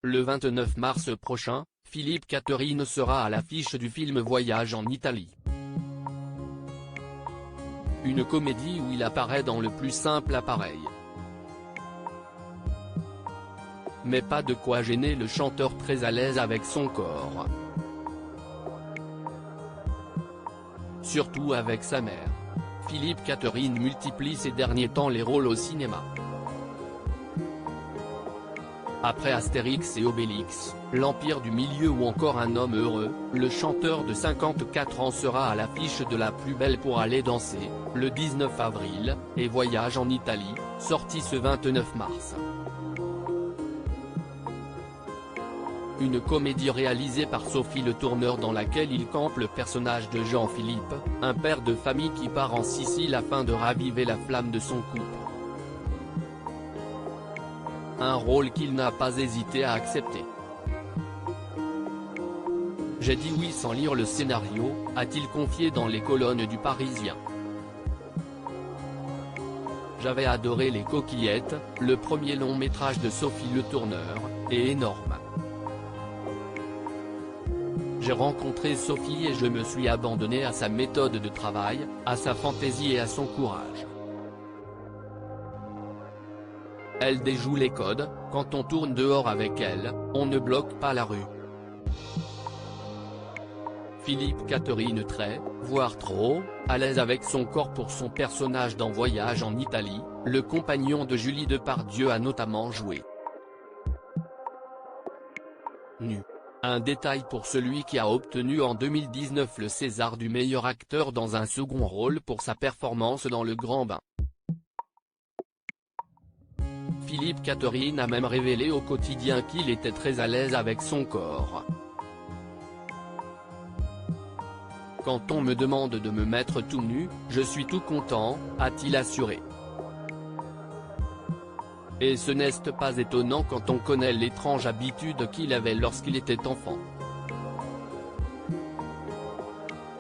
Le 29 mars prochain, Philippe Catherine sera à l'affiche du film Voyage en Italie. Une comédie où il apparaît dans le plus simple appareil. Mais pas de quoi gêner le chanteur très à l'aise avec son corps. Surtout avec sa mère. Philippe Catherine multiplie ces derniers temps les rôles au cinéma. Après Astérix et Obélix, L'Empire du Milieu ou encore Un homme heureux, le chanteur de 54 ans sera à l'affiche de La plus belle pour aller danser, le 19 avril, et Voyage en Italie, sorti ce 29 mars. Une comédie réalisée par Sophie Le Tourneur dans laquelle il campe le personnage de Jean-Philippe, un père de famille qui part en Sicile afin de raviver la flamme de son couple. Un rôle qu'il n'a pas hésité à accepter. J'ai dit oui sans lire le scénario, a-t-il confié dans les colonnes du Parisien. J'avais adoré Les Coquillettes, le premier long métrage de Sophie Le Tourneur, est énorme. J'ai rencontré Sophie et je me suis abandonné à sa méthode de travail, à sa fantaisie et à son courage. Elle déjoue les codes, quand on tourne dehors avec elle, on ne bloque pas la rue. Philippe Catherine très, voire trop, à l'aise avec son corps pour son personnage dans Voyage en Italie, le compagnon de Julie Depardieu a notamment joué nu. Un détail pour celui qui a obtenu en 2019 le César du meilleur acteur dans un second rôle pour sa performance dans Le Grand Bain. Philippe Catherine a même révélé au quotidien qu'il était très à l'aise avec son corps. Quand on me demande de me mettre tout nu, je suis tout content, a-t-il assuré. Et ce n'est pas étonnant quand on connaît l'étrange habitude qu'il avait lorsqu'il était enfant.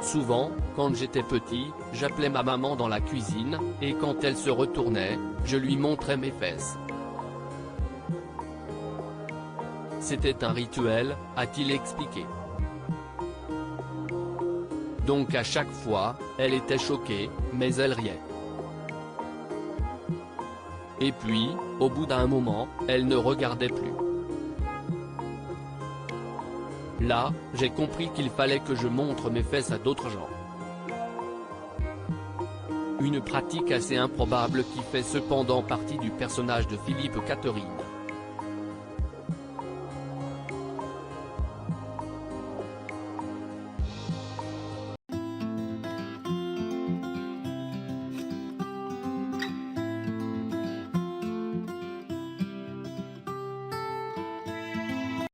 Souvent, quand j'étais petit, j'appelais ma maman dans la cuisine, et quand elle se retournait, je lui montrais mes fesses. C'était un rituel, a-t-il expliqué. Donc à chaque fois, elle était choquée, mais elle riait. Et puis, au bout d'un moment, elle ne regardait plus. Là, j'ai compris qu'il fallait que je montre mes fesses à d'autres gens. Une pratique assez improbable qui fait cependant partie du personnage de Philippe Catherine.